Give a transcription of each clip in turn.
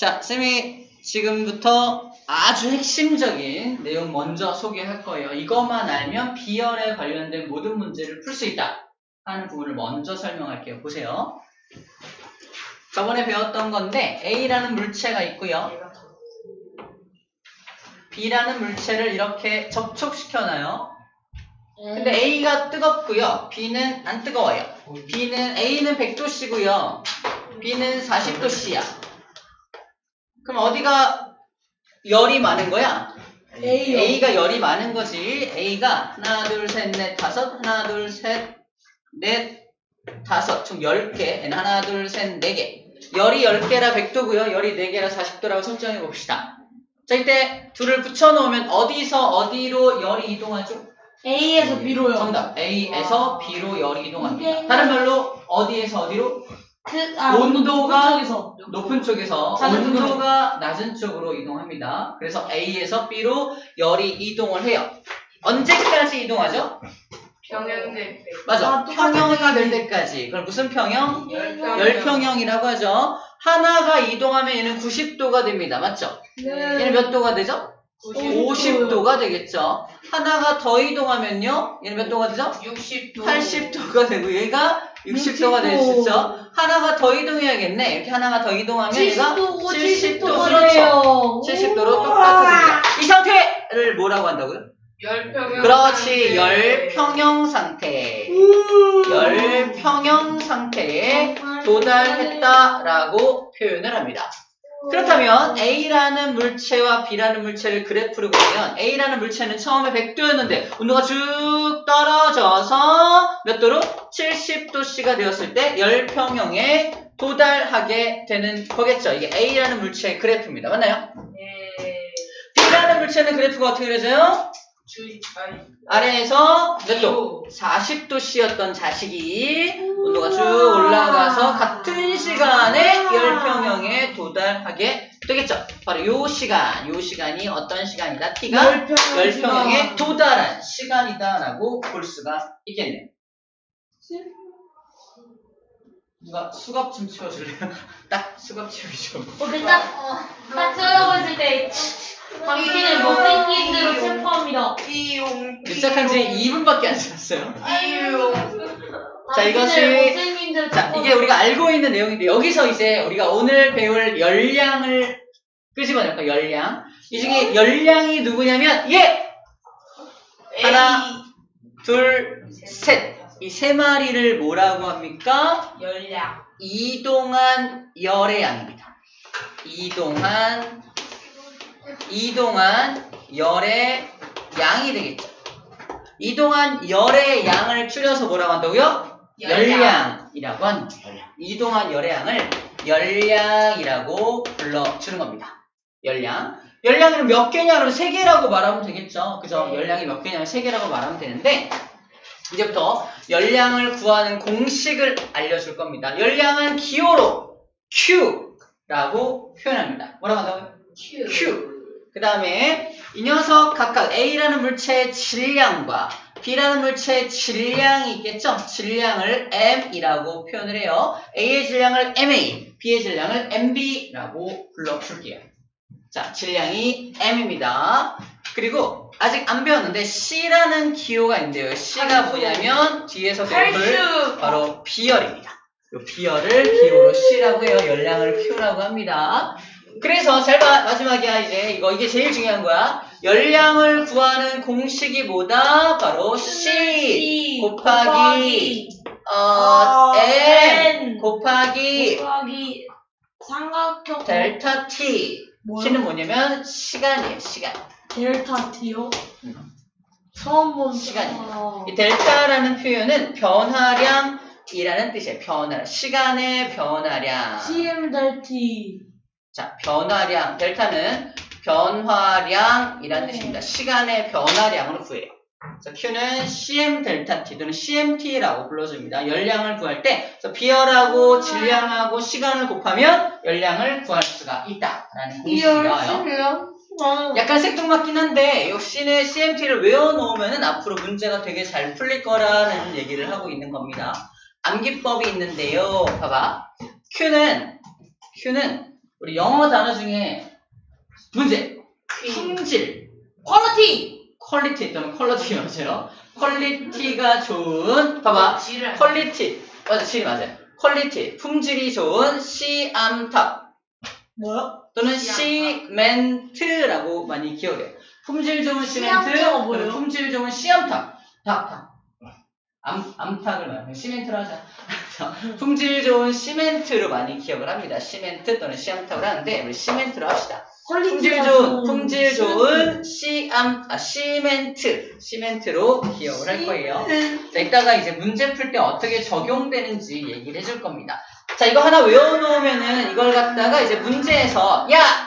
자, 쌤이 지금부터 아주 핵심적인 내용 먼저 소개할 거예요. 이것만 알면 B열에 관련된 모든 문제를 풀 수 있다 하는 부분을 먼저 설명할게요. 보세요. 저번에 배웠던 건데 A라는 물체가 있고요. B라는 물체를 이렇게 접촉시켜놔요. 근데 A가 뜨겁고요. B는 안 뜨거워요. A는 100도씨고요. B는 40도씨야. 그럼 어디가 열이 많은 거야? A가 열이 많은 거지. A가 하나, 둘, 셋, 넷, 다섯, 하나, 둘, 셋, 넷, 다섯, 총 10개, 하나, 둘, 셋, 4개. 열이 10개라 100도고요. 열이 4개라 40도라고 설정해 봅시다. 자, 이때 둘을 붙여놓으면 어디서 어디로 열이 이동하죠? A에서 B로요. 정답. A에서 B로 열이 이동합니다. 다른 말로 어디에서 어디로? 온도가 높은 쪽에서 온도가 낮은 쪽으로 이동합니다. 그래서 A에서 B로 열이 이동을 해요. 언제까지 이동하죠? 평형될 때. 맞아. 평형이 될 때까지. 그럼 무슨 평형? 열평형이라고 하죠. 하나가 이동하면 얘는 90도가 됩니다. 맞죠? 얘는 몇 도가 되죠? 50도가 되겠죠. 하나가 더 이동하면요. 얘는 몇 도가 되죠? 60도. 80도가 되고 얘가 60도가 될 수 있죠. 하나가 더 이동해야겠네. 이렇게 하나가 더 이동하면 얘가 70도. 그렇죠. 70도로 똑같아집니다. 이 상태를 뭐라고 한다고요? 열평형. 그렇지. 열평형 상태. 열평형 상태에 도달했다라고 표현을 합니다. 그렇다면 A라는 물체와 B라는 물체를 그래프로 그리면 A라는 물체는 처음에 100도였는데 온도가 쭉 떨어져서 몇 도로? 70도씨가 되었을 때 열평형에 도달하게 되는 거겠죠. 이게 A라는 물체의 그래프입니다. 맞나요? 네. B라는 물체는 그래프가 어떻게 그려져요? 아래에서 몇 도? 40도씨였던 자식이 온도가 쭉 올라가서 같은 시간에 열평형에 도달하게 되겠죠. 바로 요 시간이 어떤 시간이다? T가 열평형에 도달한 시간이다라고 볼 수가 있겠네요. 누가 수갑 좀 치워줄래요? 딱 수갑 치우죠. 근데 딱 쳐다봤을 때 당신은 못생긴 대로 체포합니다. 시작한 지 2분밖에 안 지났어요. 자, 못생긴 대로 자, 이게 우리가 알고 있는 내용인데 여기서 이제 우리가 오늘 배울 열량을 끄집어낼 거예요. 열량. 이 중에 열량이 누구냐면 하나, 둘, 셋. 이 세 마리를 뭐라고 합니까? 열량. 이동한 열의 양입니다. 이동한 열의 양이 되겠죠. 이동한 열의 양을 줄여서 뭐라고 한다고요? 열량이라고 합니다. 이동한 열의 양을 열량이라고 불러주는 겁니다. 열량은 몇 개냐? 그러면 3개라고 말하면 되겠죠. 그죠? 열량이 몇 개냐면 3개라고 말하면 되는데 이제부터 열량을 구하는 공식을 알려줄 겁니다. 열량은 기호로 Q라고 표현합니다. 뭐라고 한다고요? Q. 그 다음에 이 녀석 각각 A라는 물체의 질량과 B라는 물체의 질량이 있겠죠? 질량을 M이라고 표현을 해요. A의 질량을 MA, B의 질량을 MB라고 불러줄게요. 자, 질량이 M입니다. 그리고 아직 안 배웠는데 C라는 기호가 있는데요. C가 뭐냐면 뒤에서 배울 바로 B열입니다. 이 B열을 기호로 C라고 해요. 열량을 Q라고 합니다. 그래서 잘 봐. 마지막이야 이제 이게 제일 중요한 거야. 열량을 구하는 공식이 뭐다? 바로 C 곱하기 M 곱하기 삼각형 델타 T. T는 뭐냐면 시간이에요. 시간. 델타 T요? 처음 본 시간입니다. 이 델타라는 표현은 변화량이라는 뜻이에요. 시간의 변화량. CM 델티. 자, 변화량. 델타는 변화량이라는 뜻입니다. 시간의 변화량으로 구해요. 자, Q는 CM 델타 T 또는 CMT라고 불러줍니다. 열량을 구할 때 B열하고 질량하고 시간을 곱하면 열량을 구할 수가 있다라는 공식이 나와요. 약간 생뚱맞긴 한데 역시는 CMT를 외워놓으면 앞으로 문제가 되게 잘 풀릴 거라는 얘기를 하고 있는 겁니다. 암기법이 있는데요. 봐봐. Q는 우리 영어 단어 중에 문제. 품질. 퀄리티 또는 퀄리티 맞아요. 퀄리티가 좋은 봐봐. 지랄. 퀄리티 맞아 질 맞아요. 퀄리티 품질이 좋은 씨암탉 뭐요? 또는 시멘트라고 많이 기억해요. 품질 좋은 시멘트 씨암탉은 또는 뭐예요? 품질 좋은 씨암탉 암탉을 말하면 시멘트로 하자. 품질 좋은 시멘트로 많이 기억을 합니다. 시멘트 또는 씨암탉을 하는데 우리 시멘트로 합시다. 품질 좋은 시멘트로 기억을 할 거예요. 자, 이따가 이제 문제 풀 때 어떻게 적용되는지 얘기를 해줄 겁니다. 자, 이거 하나 외워놓으면은 이걸 갖다가 이제 문제에서 야!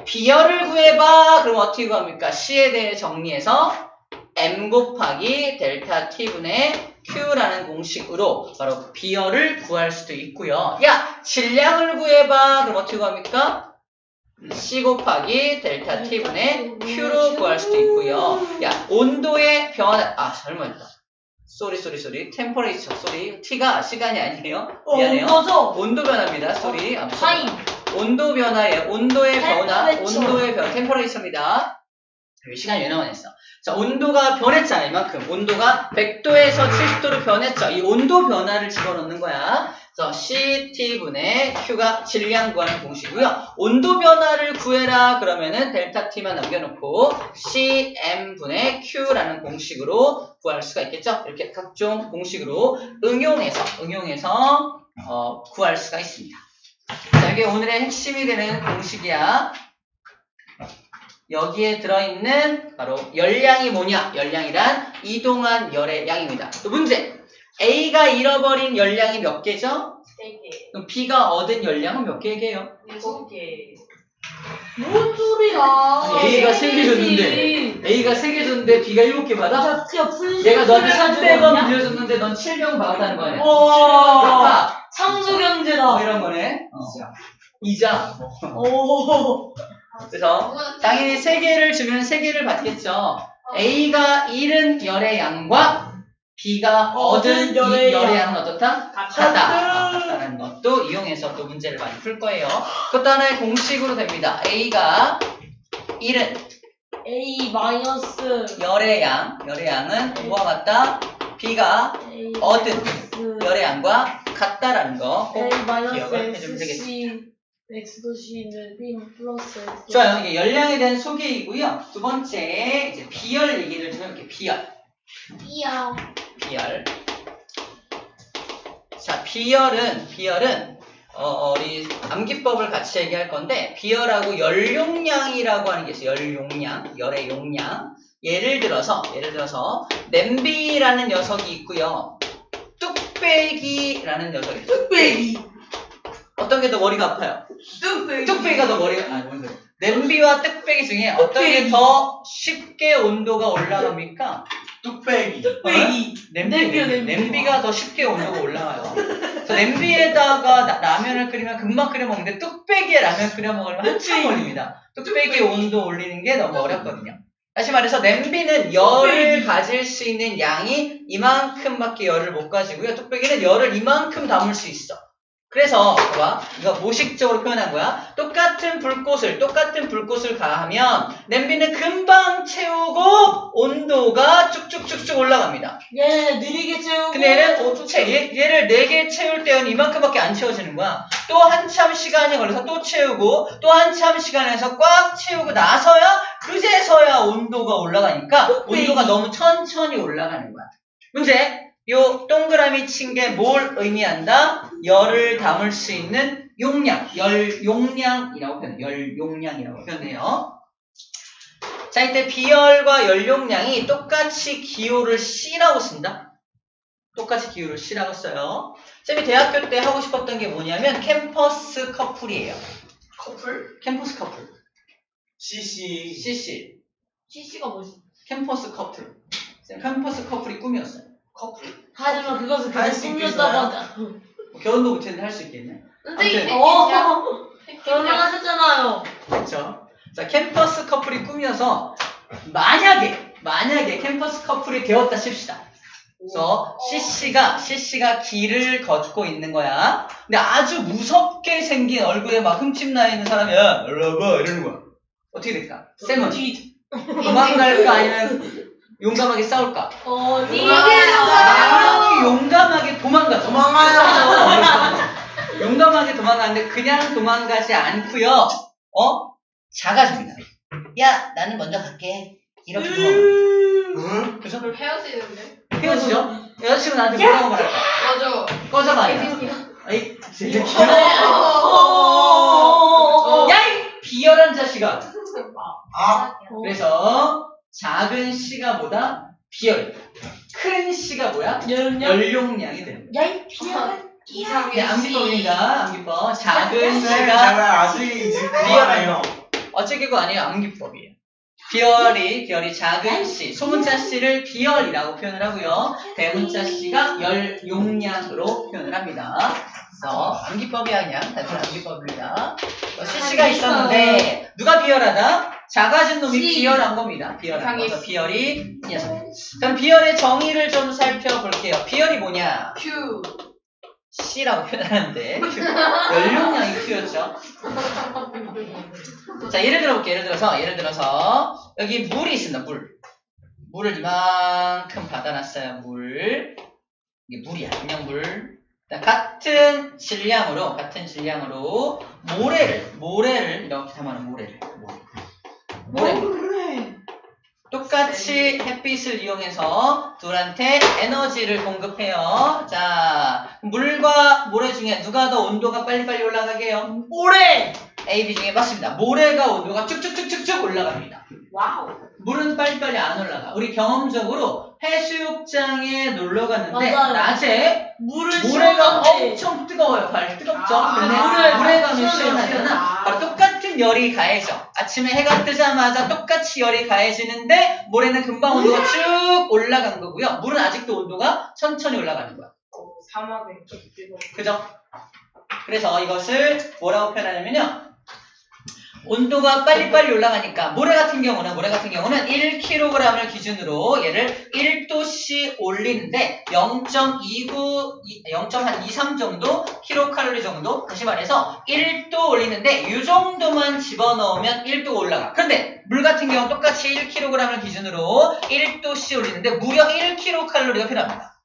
비열을 구해봐! 그럼 어떻게 구합니까? C에 대해 정리해서 M 곱하기 델타 T분의 Q라는 공식으로 바로 비열을 구할 수도 있고요. 야! 질량을 구해봐! 그럼 어떻게 구합니까? C 곱하기 델타 T분의 Q로 구할 수도 있고요. 야, 온도의 변화, 잘못했다. 쏘리. 템퍼레이처, 쏘리. T가 시간이 아니에요. 미안해요. 온도 변화입니다. 쏘리. 타임. 온도 변화예요. 온도의 변화, 템퍼레이처. 템퍼레이처입니다. 시간이 왜 나와냈어? 자, 온도가 변했잖아, 이만큼. 온도가 100도에서 70도로 변했죠. 이 온도 변화를 집어넣는 거야. 그래서 CT분의 Q가 질량 구하는 공식이고요. 온도 변화를 구해라 그러면은 델타 T만 남겨놓고 CM분의 Q라는 공식으로 구할 수가 있겠죠. 이렇게 각종 공식으로 응용해서 구할 수가 있습니다. 자, 이게 오늘의 핵심이 되는 공식이야. 여기에 들어있는 바로 열량이 뭐냐? 열량이란 이동한 열의 양입니다. 또 문제! A가 잃어버린 열량이 몇 개죠? 3개. 그럼 B가 얻은 열량은 몇 개예요? 7개. 뭔 소리야? 아니, A가 3개 줬는데 A가 3개 줬는데 B가 7개 받아? 내가 너한테 300원 빌려줬는데 넌 700원 받았다는 거 아니야? 와, 창조경제다. 뭐 이런 거네. 이자. 오. 그래서 당연히 3개를 주면 3개를 받겠죠. A가 잃은 열의 양과 B가 얻은 열의 양은 어떻다? 같다라는 것도 이용해서 또 문제를 많이 풀 거예요. 그것도 하나의 공식으로 됩니다. A가 잃은 A 마이너스 열의 양은 뭐와 같다? B가 A 얻은 마이너스 열의 양과 같다라는 거 꼭 A 마이너스 기억을 해주면 되겠습니다. XC X도 C는 B 플러스 X. 좋아요. 이게 열량에 대한 소개이고요. 두 번째 이제 비열 얘기를 좀 해볼게요. 비열. 자, 비열은 우리 암기법을 같이 얘기할 건데 비열하고 열용량이라고 하는 게 있어요. 열용량, 열의 용량. 예를 들어서 냄비라는 녀석이 있고요. 뚝배기라는 녀석이 있어요. 뚝배기. 어떤 게 더 머리가 아파요? 뚝배기가 더 머리가 뭔 소리? 냄비와 뚝배기 중에 어떤 게 더 쉽게 온도가 올라갑니까? 뚝배기. 냄비가 더 쉽게 온도가 올라가요. 그래서 냄비에다가 라면을 끓이면 금방 끓여 먹는데 뚝배기에 라면 끓여 먹으면 한참 걸립니다. 뚝배기 온도 올리는 게 너무 어렵거든요. 다시 말해서 냄비는 열을 가질 수 있는 양이 이만큼밖에 열을 못 가지고요. 뚝배기는 열을 이만큼 담을 수 있어. 그래서 봐봐, 이거 모식적으로 표현한 거야. 똑같은 불꽃을 가하면 냄비는 금방 채우고 온도가 쭉쭉쭉쭉 올라갑니다. 얘는 느리게 채우고. 근데 얘를 4개 채울 때는 이만큼밖에 안 채워지는 거야. 또 한참 시간이 걸려서 또 채우고 또 한참 시간에서 꽉 채우고 나서야 그제서야 온도가 올라가니까 온도가 너무 천천히 올라가는 거야. 문제! 요 동그라미 친 게 뭘 의미한다? 열을 담을 수 있는 용량, 열 용량이라고 표현해요. 자, 이때 비열과 열 용량이 똑같이 기호를 C라고 쓴다. 똑같이 기호를 C라고 써요. 쌤이 대학교 때 하고 싶었던 게 뭐냐면 캠퍼스 커플이에요. 캠퍼스 커플. CC가 뭐지? 캠퍼스 커플. 쌤 캠퍼스 커플이 꿈이었어요. 하지만 그것을 할 그냥 수 꿈이었다고 있겠어요? 하자. 결혼도 못했는데 할 수 있겠네. 선생님 아무튼. 결혼하셨잖아요. 그렇죠. 자, 캠퍼스 커플이 꿈이어서 만약에 캠퍼스 커플이 되었다 칩시다. 그래서 CC가 길을 걷고 있는 거야. 근데 아주 무섭게 생긴 얼굴에 막 흠집 나 있는 사람이 야, 일로 와봐 이러는 거야. 어떻게 될까? 쌤은 도망갈까 아니면 용감하게 싸울까? 당연히 용감하게 도망가죠. 용감하게 도망가는데 그냥 도망가지 않고요. 작아집니다. 야, 나는 먼저 갈게. 이렇게 도망가. 그죠? 그럼 헤어지는데? 헤어지죠? 여자친구 나한테 뭐라고 말할까? 맞아. 꺼져 말이야. 아이, 진짜 어. 야, 이 비열한 자식아. 아, 그래서 작은 C가 뭐다? 비열. 큰 C가 뭐야? 연용량이 되는 거야. 야이 비열한 이게 암기법입니다. 암기법. 작은 쌤, C가 잘 아시지 그거예요. 어쩌기고 아니에요. 암기법이에요. 비열이 작은 C, 소문자 C를 비열이라고 표현을 하고요. 대문자 C가 열용량으로 표현을 합니다. 그래서 암기법이야 그냥 단순 암기법입니다. CC가 있었는데 누가 비열하다? 작아진 놈이 비열한 겁니다. 비열한 거. 그래서 비열이 이 녀석. 그럼 비열의 정의를 좀 살펴볼게요. 비열이 뭐냐? Q. C라고 표현하는데 연용량이 Q였죠. 자, 예를 들어서 여기 물이 있습니다. 물을 이만큼 받아놨어요. 이게 물이야. 그냥 물. 같은 질량으로 모래를 이렇게 담아놓은 모래. 똑같이 햇빛을 이용해서 둘한테 에너지를 공급해요. 자, 물과 모래 중에 누가 더 온도가 빨리빨리 올라가게 해요? 모래. A, B 중에 맞습니다. 모래가 온도가 쭉쭉쭉쭉쭉 올라갑니다. 와우. 물은 빨리빨리 안 올라가. 우리 경험적으로 해수욕장에 놀러 갔는데 맞아요. 낮에 물을 모래가 시원하게. 엄청 뜨거워요. 뜨겁죠? 아, 근데 물에 가면 시원하잖아. 바로 똑같은 열이 가해져. 아침에 해가 뜨자마자 똑같이 열이 가해지는데 모래는 금방 온도가 쭉 올라간 거고요. 물은 아직도 온도가 천천히 올라가는 거야. 사막에. 그죠? 그래서 이것을 뭐라고 표현하냐면요. 온도가 빨리빨리 올라가니까 모래 같은 경우는 1kg을 기준으로 얘를 1도씨 올리는데 0.23 정도 kcal 정도, 다시 말해서 1도 올리는데 이 정도만 집어넣으면 1도가 올라가. 그런데 물 같은 경우 똑같이 1kg을 기준으로 1도씨 올리는데 무려 1kcal가 필요합니다.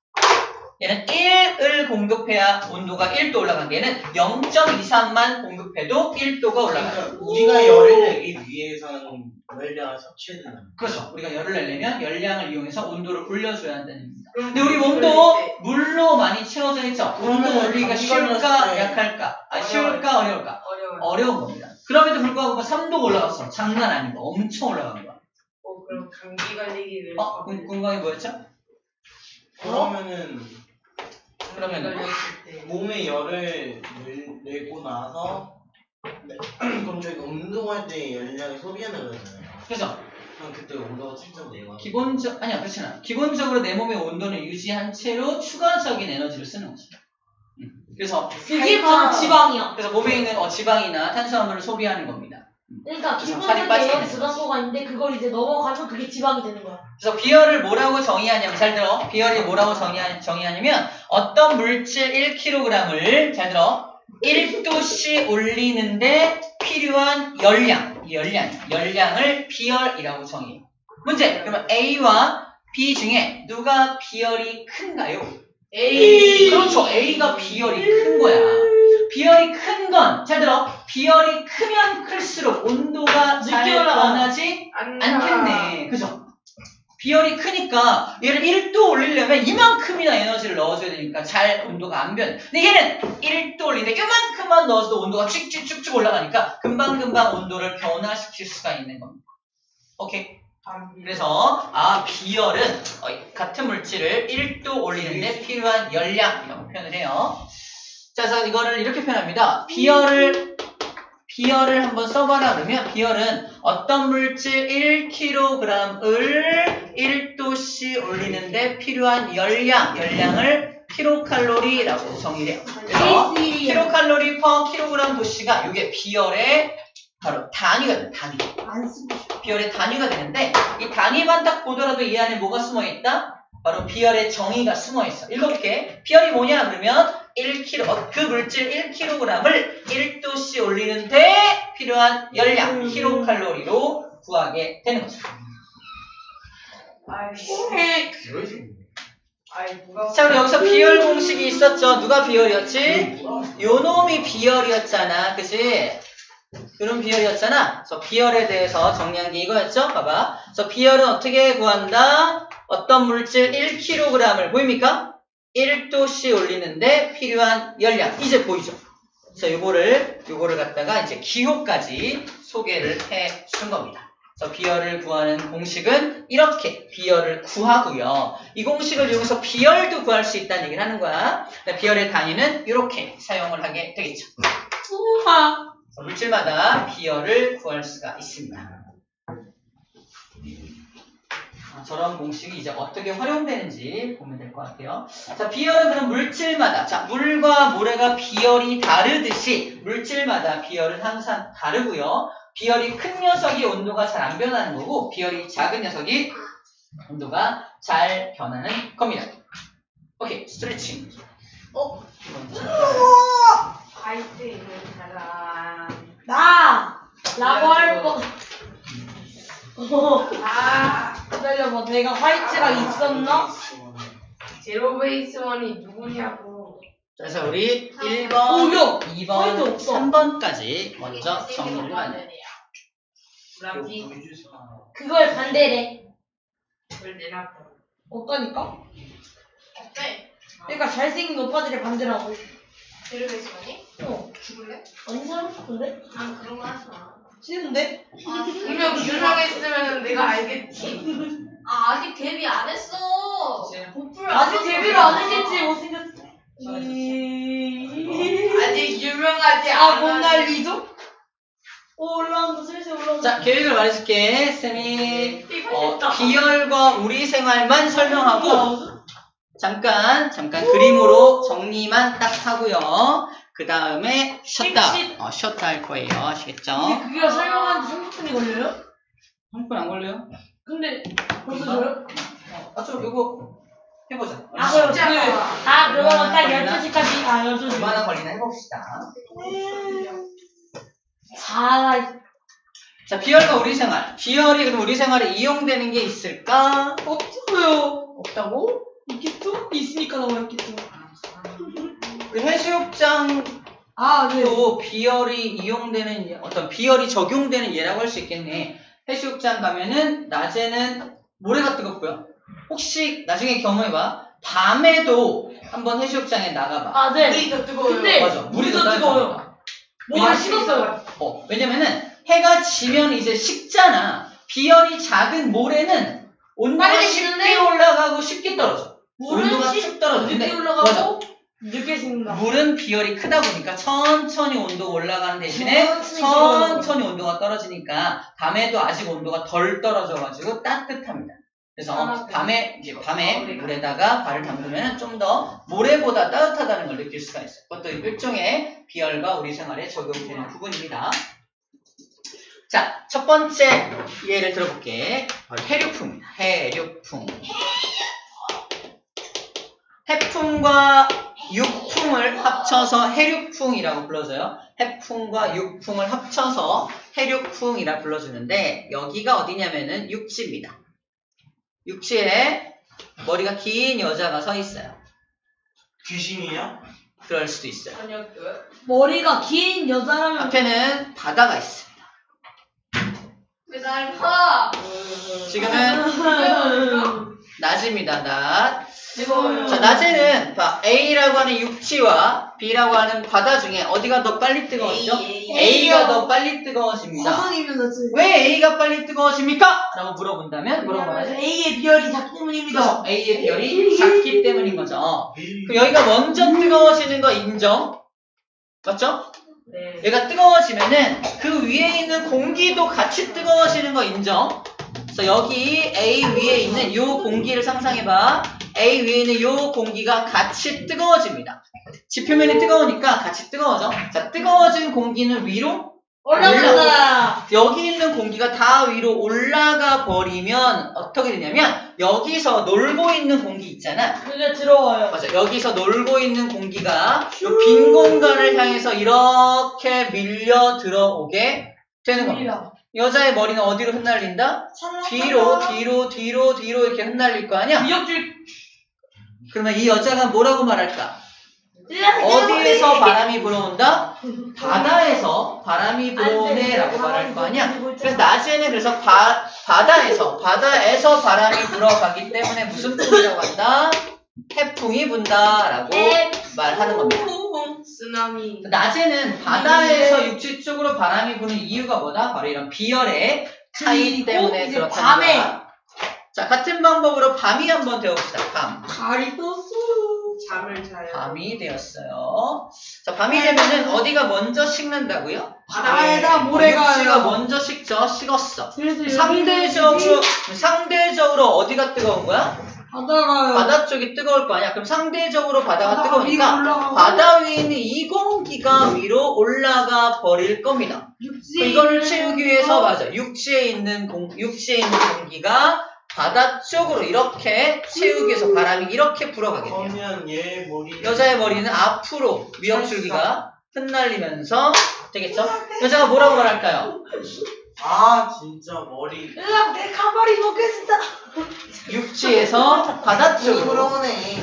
얘는 1을 공급해야 온도가 1도 올라가는데 얘는 0.23만 공급해도 1도가 올라가요. 그러니까 우리가 열을 내기 위해서는 열량을 섭취해야 된다. 그렇죠. 우리가 열을 내려면 열량을 이용해서 온도를 올려줘야 한다는 얘기입니다. 근데 우리 몸도 물로 많이 채워져 있죠. 온도 올리기가 쉬울까 약할까? 쉬울까 어려울까? 어려운 겁니다. 그럼에도 불구하고 3도 올라갔어. 장난 아니고 엄청 올라간 거야. 그럼 감기 걸리기 위해. 궁금한 게 뭐였죠? 그러면은 몸에 열을 내고 나서 그럼 저희가 운동할 때 열량을 소비한다 그러잖아요. 그래서 그럼 그때 온도가 측정돼요. 아니야, 그렇지 않아. 기본적으로 내 몸의 온도는 유지한 채로 추가적인 에너지를 쓰는 거지. 그래서 그게 바로 지방이야. 그래서 몸에 있는 지방이나 탄수화물을 소비하는 겁니다. 그러니까 그래서 살이 기본적인 빠지게 에너지 되는 저장소가 있는데 그걸 이제 넘어가면 그게 지방이 되는 거야. 그래서 비열을 뭐라고 정의하냐면, 잘 들어. 비열이 뭐라고 정의하냐면 어떤 물질 1kg을 잘 들어 1도씨 올리는데 필요한 열량을 비열이라고 정의해요. 문제. 그러면 A와 B 중에 누가 비열이 큰가요? A. 그렇죠. A가 비열이 큰 거야. 비열이 큰 건, 잘 들어. 비열이 크면 클수록 온도가 잘 늦게 올라가. 변하지 않겠네. 그죠? 비열이 크니까 얘를 1도 올리려면 이만큼이나 에너지를 넣어줘야 되니까 잘 온도가 안 변해. 근데 얘는 1도 올리는데 이만큼만 넣어도 온도가 쭉쭉쭉쭉 올라가니까 금방금방 온도를 변화시킬 수가 있는 겁니다. 오케이? 그래서 비열은 같은 물질을 1도 올리는데 필요한 열량이라고 표현을 해요. 자, 그래서 이거를 이렇게 표현합니다. 비열을 한번 써봐라 그러면 비열은 어떤 물질 1kg을 1도씨 올리는데 필요한 열량을 킬로칼로리라고 정의해요. 그래서 킬로칼로리 per 킬로그램 도씨가 이게 비열의 바로 단위가 돼요. 비열의 단위가 되는데 이 단위만 딱 보더라도 이 안에 뭐가 숨어있다? 바로 비열의 정의가 숨어있어. 읽어볼게. 비열이 뭐냐 그러면 1kg, 그 물질 1kg을 1도씨 올리는데 필요한 열량, 킬로칼로리로 구하게 되는 거죠. 자, 그럼 여기서 비열 공식이 있었죠. 누가 비열이었지? 요놈이 비열이었잖아. 그치? 요놈 비열이었잖아. 그래서 비열에 대해서 정리한 게 이거였죠. 봐봐. 그래서 비열은 어떻게 구한다? 어떤 물질 1kg을 보입니까? 1도씨 올리는데 필요한 열량. 이제 보이죠? 그래서 요거를 갖다가 이제 기호까지 소개를 해 준 겁니다. 그래서 비열을 구하는 공식은 이렇게 비열을 구하고요. 이 공식을 이용해서 비열도 구할 수 있다는 얘기를 하는 거야. 비열의 단위는 이렇게 사용을 하게 되겠죠. 우와. 물질마다 비열을 구할 수가 있습니다. 저런 공식이 이제 어떻게 활용되는지 보면 될 것 같아요. 자, 비열은 그럼 물질마다, 자, 물과 모래가 비열이 다르듯이 물질마다 비열은 항상 다르고요. 비열이 큰 녀석이 온도가 잘 안 변하는 거고, 비열이 작은 녀석이 온도가 잘 변하는 겁니다. 오케이, 스트레칭. 화이트 있는 사람. 라고 할 거. 기다려봐, 내가 화이트가 있었나? 제로 베이스 원이 누구냐고. 그래서 우리 1번, 야! 2번, 화이트 없어. 3번까지 먼저 정리를 하네. 브라키. 그걸 반대래. 그걸 내놨다. 어떠니까? 어때? 그러니까 잘생긴 오빠들의 반대라고. 제로 베이스 원이? 죽을래? 아니, 사람 싶은데? 난 그런 거 하지 마. 싫은데? 분명 유명했으면 내가 알겠지. 아직 데뷔 안 했어. 보풀 안 아직 했어. 데뷔를 안 했겠지, 못생겼어. 아직 유명하지 아, 않아. 못 날리죠? 올라온다, 슬슬 올라온다. 자, 계획을 말해줄게. 쌤이 비열과 우리 생활만 설명하고 잠깐 그림으로 정리만 딱 하고요. 그 다음에 셔터 할 거예요. 아시겠죠? 근데 그게 설명하는데 30분이 걸려요? 3분 안 걸려요? 근데 벌써 줘요? 좀 이거 해보자. 그럼 그러면 딱 걸리나? 12시까지, 12시. 얼마나 걸리나 해봅시다. 자, 비열과 우리 생활. 비열이 그럼 우리 생활에 이용되는 게 있을까? 없어요. 없다고? 있겠죠? 있으니까 나와 있겠죠. 우리 해수욕장도 네. 비열이 이용되는, 어떤 비열이 적용되는 예라고 할 수 있겠네. 해수욕장 가면은 낮에는 모래가 뜨겁고요. 혹시 나중에 경험해봐. 밤에도 한번 해수욕장에 나가봐. 네. 물이 더 뜨거워요. 근데 맞아. 물이 더 따뜻하니까. 뜨거워요. 뭐가 식었어요. 왜냐면은 해가 지면 이제 식잖아. 비열이 작은 모래는 온도가 빨리 쉽게 식는데? 올라가고 쉽게 떨어져. 물은 온도가 쭉 떨어지는데 늦게 올라가고 늦게 식는다. 물은 비열이 크다 보니까 천천히 온도가 올라가는 대신에 천천히 온도가 떨어지니까 밤에도 아직 온도가 덜 떨어져가지고 따뜻합니다. 그래서 밤에 물에다가 발을 담그면 좀 더 모래보다 따뜻하다는 걸 느낄 수가 있어요. 그것도 일종의 비열과 우리 생활에 적용되는 부분입니다. 자, 첫 번째 예를 들어볼게. 해류풍입니다. 해류풍. 해풍과 육풍을 합쳐서 해류풍이라고 불러줘요. 해풍과 육풍을 합쳐서 해류풍이라 불러주는데 여기가 어디냐면은 육지입니다. 육지에 머리가 긴 여자가 서 있어요. 귀신이야? 그럴 수도 있어요. 아니요, 머리가 긴 여자라면 앞에는 바다가 있습니다. 왜 날 봐? 지금은 낮입니다. 낮. 자, 낮에는 A라고 하는 육지와 B라고 하는 바다 중에 어디가 더 빨리 뜨거워지죠? A가 더 빨리 뜨거워집니다. 화성이면 낮지. 왜 A가 빨리 뜨거워집니까? 라고 물어본다면 물어봐야죠. A의 비열이 작기 때문입니다. 그래서 A의 비열이 작기 때문인 거죠. 그럼 여기가 먼저 뜨거워지는 거 인정? 맞죠? 네. 얘가 뜨거워지면은 그 위에 있는 공기도 같이 뜨거워지는 거 인정? 그래서 여기 A 위에 있는 이 공기를 상상해봐. A 위에 있는 이 공기가 같이 뜨거워집니다. 지표면이 뜨거우니까 같이 뜨거워져. 자, 뜨거워진 공기는 위로 올라간다. 여기 있는 공기가 다 위로 올라가 버리면 어떻게 되냐면 여기서 놀고 있는 공기 있잖아. 그게 들어와요. 맞아. 여기서 놀고 있는 공기가 요 빈 공간을 향해서 이렇게 밀려 들어오게 되는 겁니다. 여자의 머리는 어디로 흩날린다? 뒤로 이렇게 흩날릴 거 아니야? 미역줄. 그러면 이 여자가 뭐라고 말할까? 어디에서 바람이 불어온다? 바다에서 바람이 불어오네 라고 말할 거 아니야? 그래서 낮에는 그래서 바다에서 바람이 불어가기 때문에 무슨 풍이라고 한다? 태풍이 분다 라고 말하는 겁니다. 쓰나미. 낮에는 바다에서 육지 쪽으로 바람이 부는 이유가 뭐다? 바로 이런 비열의 차이 때문에 이제 그렇다는 밤에. 거야. 자, 같은 방법으로 밤이 한번 되어봅시다. 밤. 달이 떴어. 잠을 자요. 밤이 되었어요. 자, 밤이 되면은 어디가 먼저 식는다고요? 바다에다 모래가 육지가 먼저 식죠. 식었어. 그래서 상대적으로 어디가 뜨거운 거야? 바다가 바다 쪽이 뜨거울 거 아니야. 그럼 상대적으로 바다가 뜨거우니까 바다 위에 있는 이 공기가 위로 올라가 버릴 겁니다. 이거를 채우기 위해서 맞아. 육지에 있는 공기가 바다 쪽으로 이렇게 채우기 위해서 바람이 이렇게 불어가게 돼요. 그러면 얘 머리 여자의 머리는 앞으로 미역줄기가 흩날리면서 되겠죠? 여자가 뭐라고 말할까요? 아 진짜 머리 으악 내 가발이 먹겠다. 육지에서 바다 쪽으로 그러네.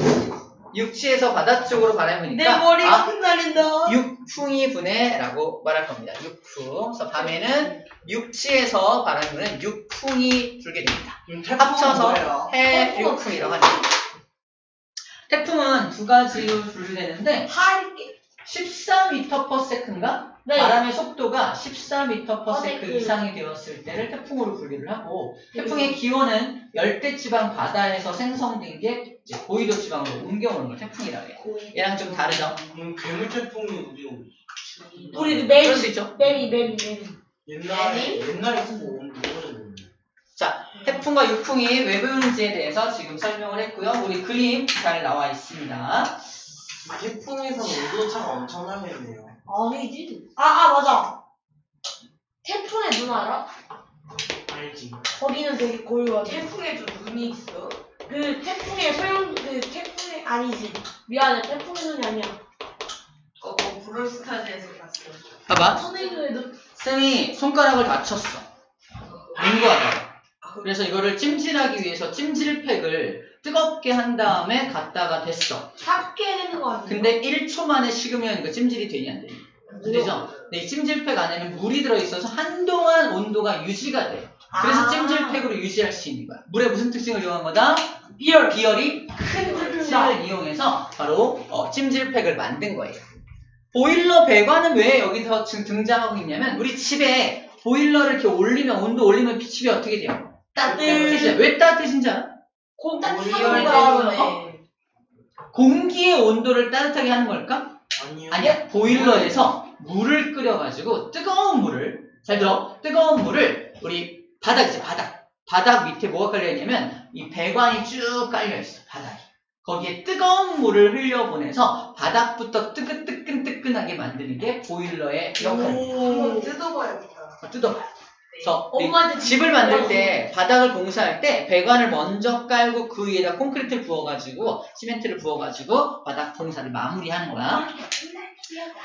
육지에서 바다 쪽으로 바람이 내 부니까 머리가 흩날린다. 육풍이 부네라고 말할 겁니다. 육풍. 그래서 밤에는 육지에서 바람이 부는 육풍이 불게 됩니다. 합쳐서 해육풍이라고 하죠. 태풍은 두 가지로 분류되는데 14m/s인가? 네. 바람의 속도가 14m/s 이상이 되었을 때를 태풍으로 분류를 하고 태풍의 기원은 열대지방 바다에서 생성된 게 이제 고위도 지방으로 옮겨오는 걸 태풍이라고 해요. 얘랑 좀 다르죠? 괴물 태풍이 우리 우리 그럴 수 있죠. 매미. 옛날에 있고 오래됐는데. 자, 태풍과 육풍이 왜 부르는지에 대해서 지금 설명을 했고요. 우리 그림 잘 나와 있습니다. 태풍에서는 온도차가 엄청나겠네요. 아니지. 맞아. 태풍의 눈 알아? 알지. 거기는 되게 고요하대. 태풍에도 눈이 있어. 그 태풍의 태풍의 아니지. 미안해. 태풍의 눈이 아니야. 그거 브롤스타즈에서 봤어. 봐봐. 선생님도 쌤이 손가락을 다쳤어. 민구하다. 그래서 이거를 찜질하기 위해서 찜질팩을 뜨겁게 한 다음에 갖다가 댔어. 삭게 되는 거 아니야? 근데 1초 만에 식으면 이거 찜질이 되냐 안 되냐? 안 되죠? 근데 이 찜질팩 안에는 물이 들어있어서 한동안 온도가 유지가 돼. 그래서 찜질팩으로 유지할 수 있는 거야. 물의 무슨 특징을 이용한 거다? 비열이 큰 특징을 이용해서 바로 찜질팩을 만든 거예요. 보일러 배관은 왜 여기서 지금 등장하고 있냐면 우리 집에 보일러를 이렇게 올리면 온도 올리면 집이 어떻게 돼요? 따뜻해져. 왜 따뜻해진지 알아? 비열 때문에. 공기의 온도를 따뜻하게 하는 걸까? 아니요. 아니야. 보일러에서 물을 끓여가지고 뜨거운 물을 잘 들어. 뜨거운 물을 우리 바닥이지 바닥 밑에 뭐가 깔려있냐면 이 배관이 쭉 깔려있어. 바닥이. 거기에 뜨거운 물을 흘려보내서 바닥부터 뜨끈뜨끈하게 만드는 게 보일러의 역할입니다. 한번 뜯어봐야겠다. 뜯어봐요. 그래서 엄마한테 집을 만들 때 바닥을 공사할 때 배관을 먼저 깔고 그 위에다 콘크리트를 부어가지고 시멘트를 부어가지고 바닥 공사를 마무리하는 거야.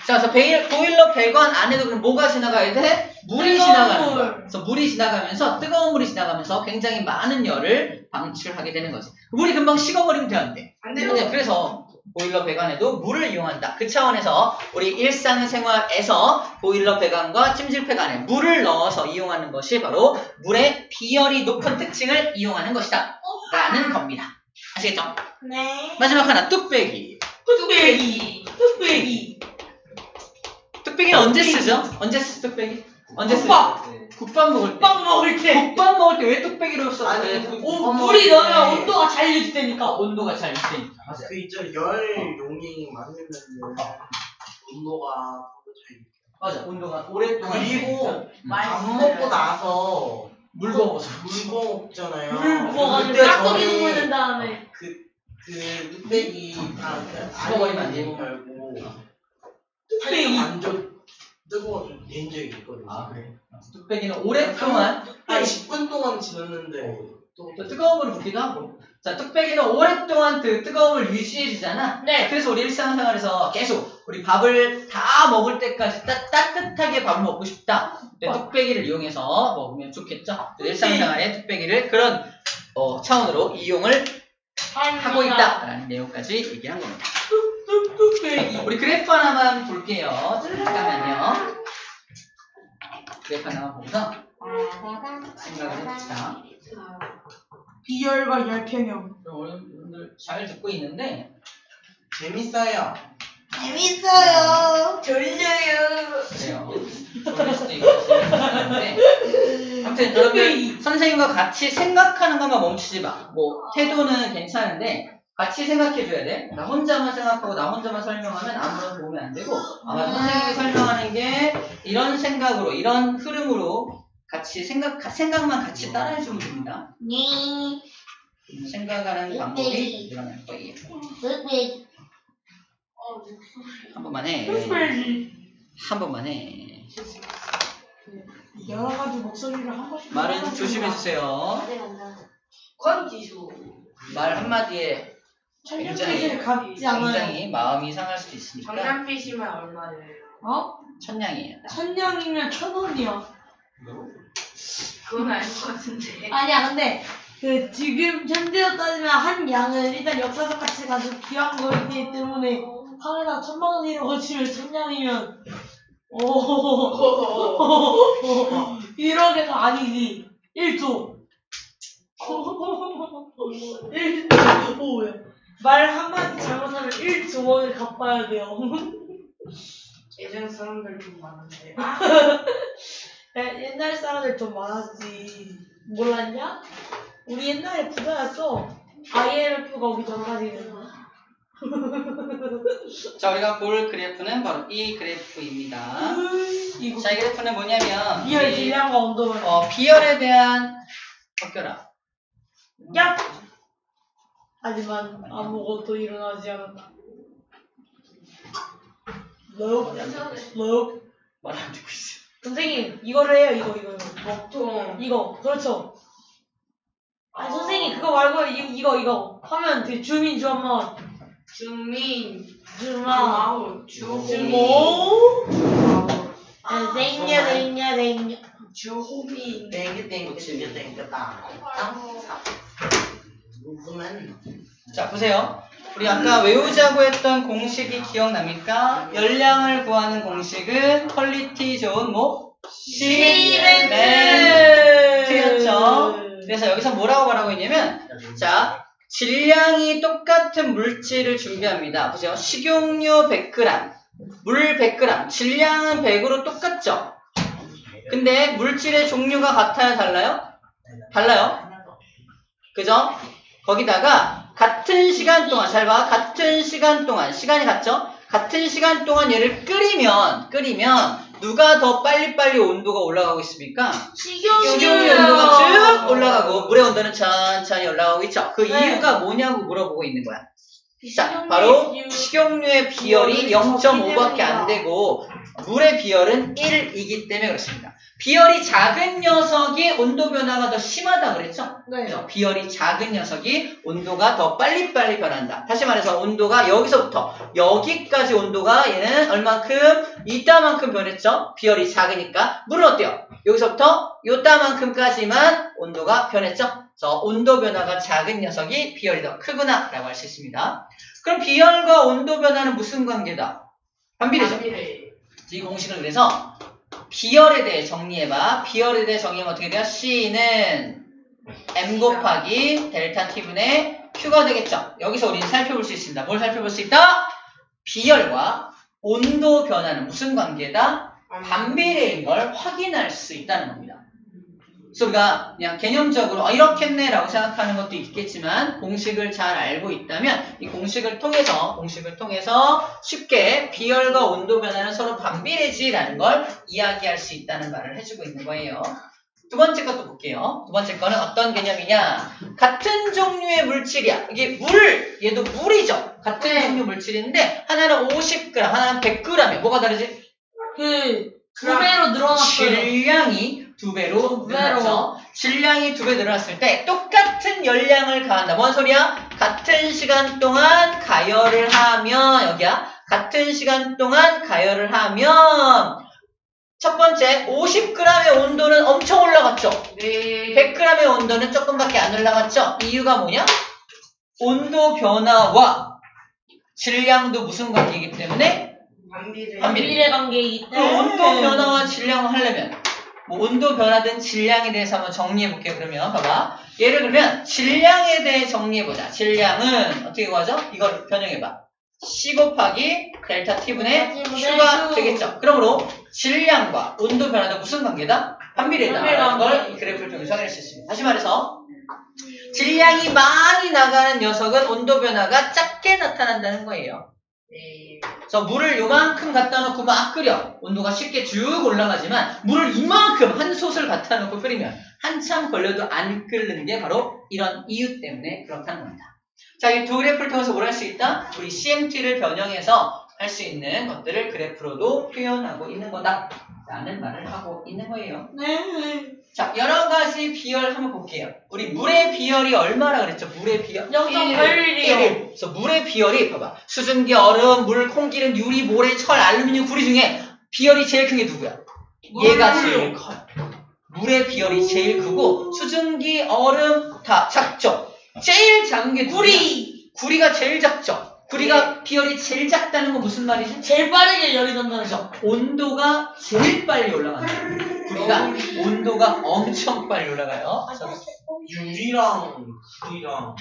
자, 그래서 보일러 배관 안에도 그럼 뭐가 지나가야 돼? 물이 지나가는 거야. 그래서 물이 지나가면서 뜨거운 물이 지나가면서 굉장히 많은 열을 방출을 하게 되는 거지. 물이 금방 식어버리면 되는데. 안 돼요. 그래서 보일러 배관에도 물을 이용한다. 그 차원에서 우리 일상생활에서 보일러 배관과 찜질팩 안에 물을 넣어서 이용하는 것이 바로 물의 비열이 높은 특징을 이용하는 것이다 라는 겁니다. 아시겠죠? 네. 마지막 하나, 뚝배기. 뚝배기는 언제 쓰죠? 언제 쓰죠, 뚝배기? 언제 쓰죠? 국밥 먹을 때. 국밥 먹을 때 왜 뚝배기로 써? 아니, 물이 넣으면 온도가 잘 유지되니까. 온도가 잘 유지되니까. 맞아요. 그 있죠 열용이 많으면 온도가 더 차이. 맞아. 온도가 오랫동안. 그리고 많이 밥 쓰잖아요. 먹고 나서 물 부어서. 물 먹잖아요. 물 부어가지고 그때 깍두기 저희 먹는 다음에. 그 뚝배기 식어버리면 안 되니까. 말고 뚝배기. 안 좋. 뜨거운 된 적이 있거든요. 아, 그래. 뚝배기는 오랫동안, 한 10분 동안 지났는데 또 또 뜨거움을 붓기도 하고. 자, 뚝배기는 오랫동안 그 뜨거움을 유지해주잖아. 네. 그래서 우리 일상생활에서 계속 우리 밥을 다 먹을 때까지 따뜻하게 밥을 먹고 싶다. 네, 뚝배기를 이용해서 먹으면 좋겠죠. 일상생활에 뚝배기를 그런 차원으로 이용을 하고 있다라는 내용까지 얘기한 겁니다. 뚝배기. 우리 그래프 하나만 볼게요. 잠깐만요. 그래프 하나만 보면서 생각을 해봅시다. 비열과 열평형. 여러분들 잘 듣고 있는데 재밌어요. 재밌어요. 졸려요. 그래요. 그럴 수도 있고 재밌는데 아무튼 여러분들 선생님과 같이 생각하는 것만 멈추지 마. 뭐 태도는 괜찮은데 같이 생각해줘야 돼. 나 혼자만 생각하고 나 혼자만 설명하면 아무런 도움이 안 되고 아마 선생님이 설명하는 게 이런 생각으로 이런 흐름으로 같이 생각만 같이 따라해주면 됩니다. 네. 생각하는 방법이 늘어날 거예요. 한 번만 해. 뚝배기. 한 번만 해. 여러 가지 목소리를 한 번씩. 말은 조심해주세요. 건지수. 말 한마디에 천년빛을 갚지 않아요. 굉장히 마음이 상할 수도 있으니까 정량빛이면 얼마예요? 어? 천냥이에요. 천냥이면 1,000원이요. 그건 알 것 같은데. 아니야, 근데 그 지금 현재로 따지면 한 양은 일단 역사적 가치가 아주 귀한 거이기 때문에 하루당 1,000만 원이라고 치면 천냥이면 1억에가 아니지 1조. 1조. 말 한마디 잘못하면 1조원을 갚아야 돼요. 예전 사람들 좀 많은데. 옛날 사람들 좀 많았지. 몰랐냐? 우리 옛날에 부자였어. IMF가 오기 전까지는. 자, 우리가 볼 그래프는 바로 이 그래프입니다. 이거 자, 이 그래프는 뭐냐면 비열 이, 질량과 온도를. 비열에 대한 바뀌어라. 야! 하지만 아무것도 일어나지 않았다. Nope. Nope. 말 안 듣고 있어. 선생님, 이거를 해요. 이거. 먹통. 이거. 그렇죠. 아니, 선생님, 그거 말고, 이거. 하면 그 주민주 한번. 주민. 주마. 주민. 주모. 아, 땡겨. 주호민. 땡겨 땡겼다. 누구만 자, 보세요. 우리 아까 외우자고 했던 공식이 기억납니까? 열량을 구하는 공식은 퀄리티 좋은 뭐? 시멘트. 틀렸죠? 그래서 여기서 뭐라고 말하고 있냐면 자, 질량이 똑같은 물질을 준비합니다. 보세요. 식용유 100g, 물 100g, 질량은 100으로 똑같죠? 근데 물질의 종류가 같아요? 달라요? 달라요. 그죠? 거기다가 같은 시간 동안, 잘 봐. 같은 시간 동안, 시간이 같죠? 같은 시간 동안 얘를 끓이면 누가 더 빨리빨리 온도가 올라가고 있습니까? 식용유 온도가 쭉 올라가고 물의 온도는 천천히 올라가고 있죠. 그 네. 이유가 뭐냐고 물어보고 있는 거야. 자, 바로 식용유의 비열이 0.5밖에 안 되고 물의 비열은 1이기 때문에 그렇습니다. 비열이 작은 녀석이 온도 변화가 더 심하다 그랬죠? 네. 그죠? 비열이 작은 녀석이 온도가 더 빨리빨리 변한다. 다시 말해서 온도가 여기서부터 여기까지 온도가 얘는 얼만큼? 이따만큼 변했죠? 비열이 작으니까. 물은 어때요? 여기서부터 요따만큼까지만 온도가 변했죠? 그래서 온도 변화가 작은 녀석이 비열이 더 크구나 라고 할 수 있습니다. 그럼 비열과 온도 변화는 무슨 관계다? 반비례죠? 이 공식을 그래서 비열에 대해 정리해봐. 비열에 대해 정리하면 어떻게 돼요? C는 M 곱하기 델타 T분의 Q가 되겠죠. 여기서 우리는 살펴볼 수 있습니다. 뭘 살펴볼 수 있다? 비열과 온도 변화는 무슨 관계다? 반비례인 걸 확인할 수 있다는 겁니다. 그래서 우리가 그냥 개념적으로 이렇게 했네 라고 생각하는 것도 있겠지만 공식을 잘 알고 있다면 이 공식을 통해서 쉽게 비열과 온도 변화는 서로 반비례지라는 걸 이야기할 수 있다는 말을 해주고 있는 거예요. 두 번째 것도 볼게요. 두 번째 거는 어떤 개념이냐? 같은 종류의 물질이야. 이게 얘도 물이죠. 같은 종류 물질인데 하나는 50g, 하나는 100g이야. 뭐가 다르지? 2배로 늘어났어요. 질량이 2배로 두 배로. 늘어났죠. 질량이 2배 늘어났을 때 똑같은 열량을 가한다. 뭔 소리야? 같은 시간 동안 가열을 하면 여기야. 같은 시간 동안 가열을 하면 첫 번째 50g의 온도는 엄청 올라갔죠. 네. 100g의 온도는 조금밖에 안 올라갔죠. 이유가 뭐냐? 온도 변화와 질량도 무슨 관계이기 때문에 반비례. 반비례 관계이기 그 때문에 온도 변화와 질량을 하려면 뭐 온도 변화든 질량에 대해서 한번 정리해 볼게요. 그러면 봐봐. 예를 들면 질량에 대해 정리해 보자. 질량은 어떻게 구하죠? 이걸 변형해 봐. C 곱하기 델타 T분의 Q가 되겠죠. 그러므로 질량과 온도 변화도 무슨 관계다? 반비례다라는 걸 이 그래프를 통해서 확인할 수 있습니다. 다시 말해서 질량이 많이 나가는 녀석은 온도 변화가 작게 나타난다는 거예요. 네. 그래서 물을 요만큼 갖다 놓고 막 끓여. 온도가 쉽게 쭉 올라가지만 물을 이만큼 한 솥을 갖다 놓고 끓이면 한참 걸려도 안 끓는 게 바로 이런 이유 때문에 그렇다는 겁니다. 자, 이 두 그래프를 통해서 뭘 할 수 있다? 우리 CMT를 변형해서 할 수 있는 것들을 그래프로도 표현하고 있는 거다 라는 말을 하고 있는 거예요. 네. 자, 여러 가지 비열 한번 볼게요. 우리 물의 비열이 얼마나 그랬죠? 물의 비열? 0.81이요. 그래서 물의 비열이 봐봐. 수증기, 얼음, 물, 콩기름, 유리, 모래, 철, 알루미늄, 구리 중에 비열이 제일 큰 게 누구야? 얘가 제일 커요. 물의 비열이 제일 크고 수증기, 얼음 다 작죠. 제일 작은 게 누구야? 구리가 제일 작죠. 구리가 비열이 제일 작다는 건 무슨 말이지? 제일 빠르게 열이 난다는 그래서 거. 온도가 제일 빨리 올라간다. 구리가 온도가 엄청 빨리 올라가요. 그래서 유리랑 구리랑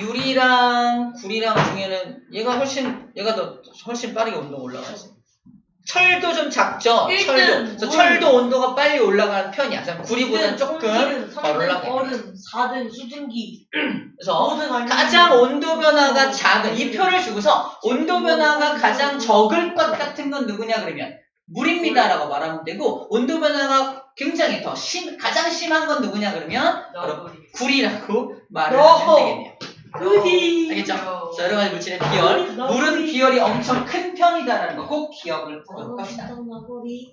유리랑 구리랑 중에는 얘가 훨씬 빠르게 온도가 올라가지. 철도 좀 작죠. 그래서 철도 온도가 빨리 올라가는 편이야. 그래서 구리보다는 조금 덜 올라가요. 얼음, 4등 수증기. 그래서 가장 온도 변화가 작은 이 표를 주고서 온도 변화가 가장 적을 것 같은 건 누구냐 그러면 물입니다라고 말하면 되고 온도 변화가 굉장히 가장 심한 건 누구냐 그러면 바로 구리라고 말을 하면 되겠네요. 알겠죠? 자, 여러 가지 물질의 비열. 물은 비열이 엄청 큰 편이다라는 거 꼭 기억을 하도록 합시다.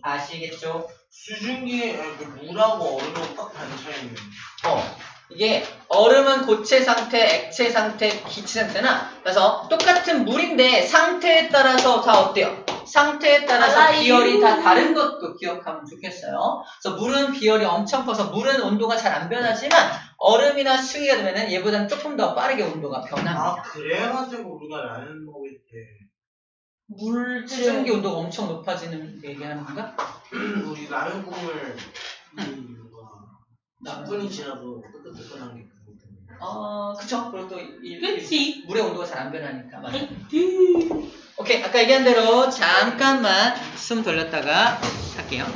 아시겠죠? 수증기에 그 물하고 얼음은 딱 다른 차이네요. 이게 얼음은 고체 상태, 액체 상태, 기체 상태나 그래서 똑같은 물인데 상태에 따라서 다 어때요? 상태에 따라서 비열이 다 다른 것도 기억하면 좋겠어요. 그래서 물은 비열이 엄청 커서 물은 온도가 잘 안 변하지만 얼음이나 수기가 되면은 얘보다는 조금 더 빠르게 온도가 변합니다. 아 그래가지고 우리가 라면 먹을 때 수증기 온도가 엄청 높아지는 얘기하는 건가? 우리 라면 국물 10분이 지나도 뜨끈뜨끈한 게 그거 때문에. 그쵸. 그리고 또 그치. 물의 온도가 잘 안 변하니까. 맞아. 오케이. 아까 얘기한 대로 잠깐만 숨 돌렸다가 할게요.